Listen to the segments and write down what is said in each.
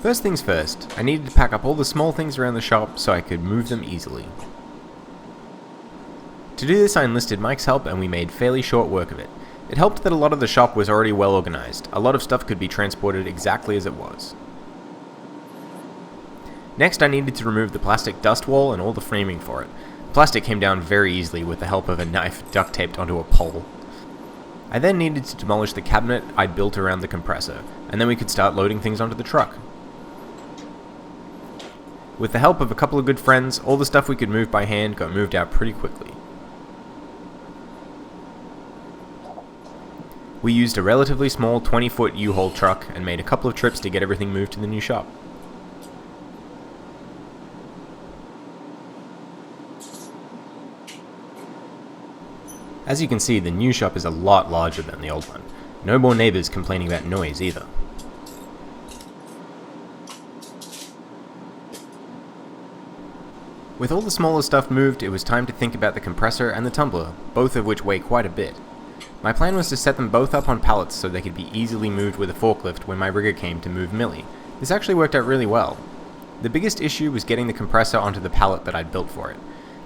First things first, I needed to pack up all the small things around the shop so I could move them easily. To do this I enlisted Mike's help and we made fairly short work of it. It helped that a lot of the shop was already well organised. A lot of stuff could be transported exactly as it was. Next I needed to remove the plastic dust wall and all the framing for it. Plastic came down very easily with the help of a knife duct taped onto a pole. I then needed to demolish the cabinet I'd built around the compressor, and then we could start loading things onto the truck. With the help of a couple of good friends, all the stuff we could move by hand got moved out pretty quickly. We used a relatively small 20-foot U-Haul truck and made a couple of trips to get everything moved to the new shop. As you can see, the new shop is a lot larger than the old one. No more neighbours complaining about noise either. With all the smaller stuff moved, it was time to think about the compressor and the tumbler, both of which weigh quite a bit. My plan was to set them both up on pallets so they could be easily moved with a forklift when my rigger came to move Millie. This actually worked out really well. The biggest issue was getting the compressor onto the pallet that I'd built for it.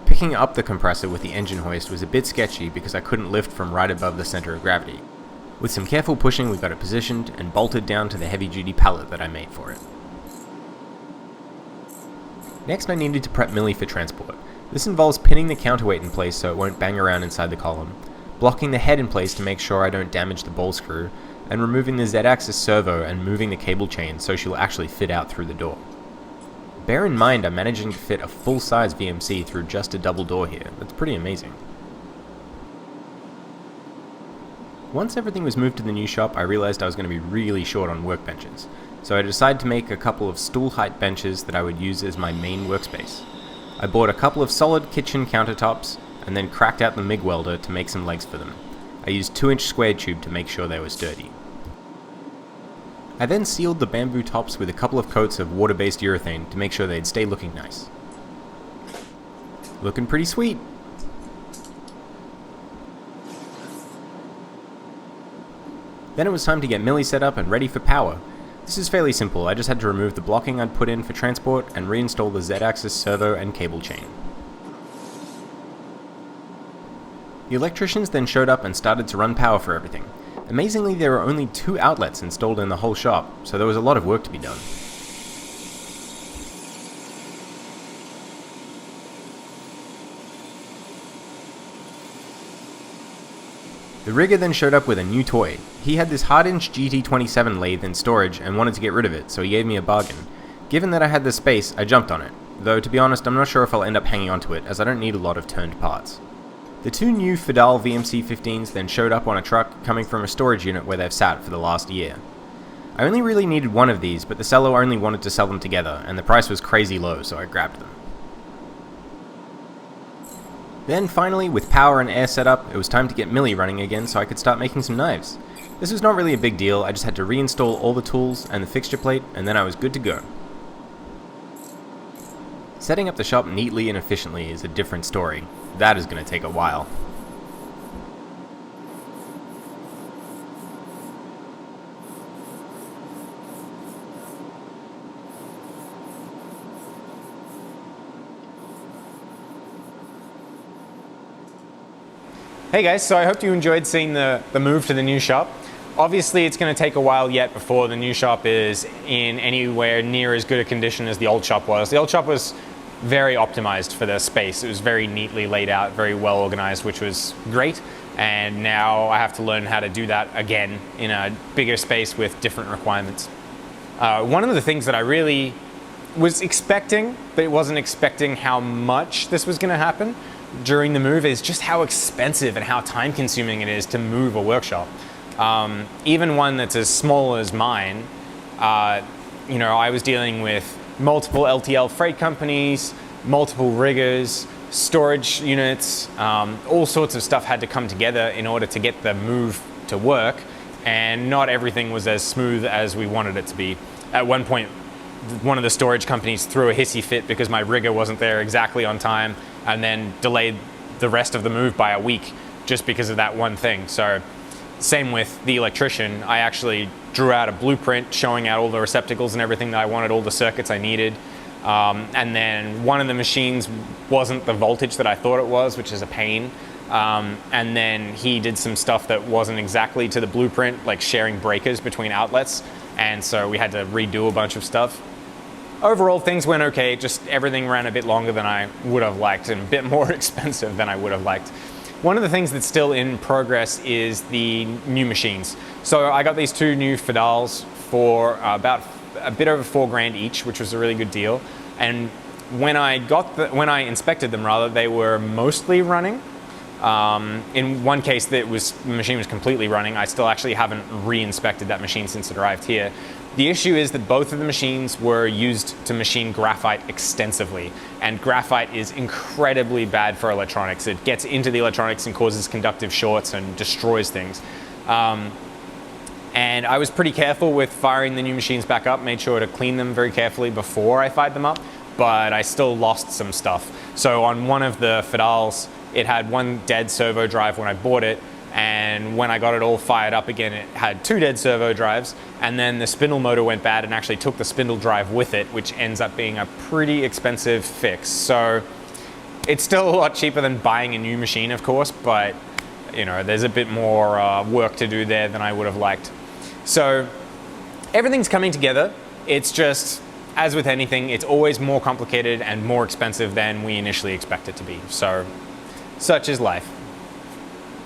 Picking up the compressor with the engine hoist was a bit sketchy because I couldn't lift from right above the center of gravity. With some careful pushing we got it positioned and bolted down to the heavy-duty pallet that I made for it. Next I needed to prep Millie for transport. This involves pinning the counterweight in place so it won't bang around inside the column, blocking the head in place to make sure I don't damage the ball screw, and removing the Z-axis servo and moving the cable chain so she'll actually fit out through the door. Bear in mind I'm managing to fit a full-size VMC through just a double door here. That's pretty amazing. Once everything was moved to the new shop, I realized I was going to be really short on workbenches, so I decided to make a couple of stool height benches that I would use as my main workspace. I bought a couple of solid kitchen countertops and then cracked out the MIG welder to make some legs for them. I used 2-inch square tube to make sure they were sturdy. I then sealed the bamboo tops with a couple of coats of water-based urethane to make sure they'd stay looking nice. Looking pretty sweet! Then it was time to get Millie set up and ready for power. This is fairly simple, I just had to remove the blocking I'd put in for transport and reinstall the Z-axis servo and cable chain. The electricians then showed up and started to run power for everything. Amazingly, there were only 2 outlets installed in the whole shop, so there was a lot of work to be done. The rigger then showed up with a new toy. He had this hard-inch GT27 lathe in storage and wanted to get rid of it, so he gave me a bargain. Given that I had the space, I jumped on it, though to be honest I'm not sure if I'll end up hanging onto it as I don't need a lot of turned parts. The 2 new Fidal VMC 15s then showed up on a truck coming from a storage unit where they've sat for the last year. I only really needed one of these, but the seller only wanted to sell them together, and the price was crazy low, so I grabbed them. Then finally, with power and air set up, it was time to get Millie running again so I could start making some knives. This was not really a big deal, I just had to reinstall all the tools and the fixture plate, and then I was good to go. Setting up the shop neatly and efficiently is a different story. That is going to take a while. Hey guys, so I hope you enjoyed seeing the move to the new shop. Obviously it's going to take a while yet before the new shop is in anywhere near as good a condition as the old shop was. The old shop was very optimized for the space. It was very neatly laid out, very well organized, which was great. And now I have to learn how to do that again in a bigger space with different requirements. One of the things that I really was expecting, but wasn't expecting how much this was going to happen during the move, is just how expensive and how time consuming it is to move a workshop. Even one that's as small as mine, you know, I was dealing with multiple LTL freight companies, multiple riggers, storage units, all sorts of stuff had to come together in order to get the move to work, and not everything was as smooth as we wanted it to be. At one point, one of the storage companies threw a hissy fit because my rigger wasn't there exactly on time, and then delayed the rest of the move by a week just because of that one thing. So same with the electrician. I actually drew out a blueprint showing out all the receptacles and everything that I wanted, all the circuits I needed. And then one of the machines wasn't the voltage that I thought it was, which is a pain. And then he did some stuff that wasn't exactly to the blueprint, like sharing breakers between outlets. And so we had to redo a bunch of stuff. Overall, things went okay, just everything ran a bit longer than I would have liked and a bit more expensive than I would have liked. One of the things that's still in progress is the new machines. So I got these two new Fidals for about a bit over $4,000 each, which was a really good deal. And when I inspected them, rather, they were mostly running. In one case, the machine was completely running. I still actually haven't re-inspected that machine since it arrived here. The issue is that both of the machines were used to machine graphite extensively, and graphite is incredibly bad for electronics. It gets into the electronics and causes conductive shorts and destroys things. And I was pretty careful with firing the new machines back up, made sure to clean them very carefully before I fired them up, but I still lost some stuff. So on one of the Fidals, it had one dead servo drive when I bought it, and when I got it all fired up again, it had two dead servo drives, and then the spindle motor went bad and actually took the spindle drive with it, which ends up being a pretty expensive fix. So it's still a lot cheaper than buying a new machine, of course, but you know, there's a bit more work to do there than I would have liked. So everything's coming together. It's just, as with anything, it's always more complicated and more expensive than we initially expect it to be. So such is life.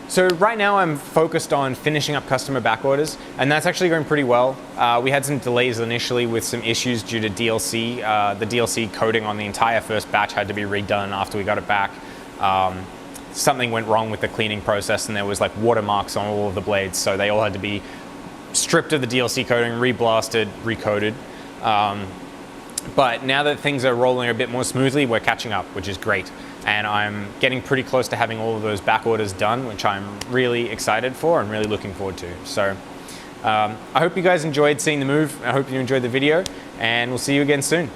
So right now I'm focused on finishing up customer back orders, and that's actually going pretty well. We had some delays initially with some issues due to DLC. The DLC coding on the entire first batch had to be redone after we got it back. Something went wrong with the cleaning process, and there was like watermarks on all of the blades, so they all had to be stripped of the DLC coding, reblasted, recoded. But now that things are rolling a bit more smoothly, we're catching up, which is great. And I'm getting pretty close to having all of those back orders done, which I'm really excited for and really looking forward to. So I hope you guys enjoyed seeing the move. I hope you enjoyed the video, and we'll see you again soon.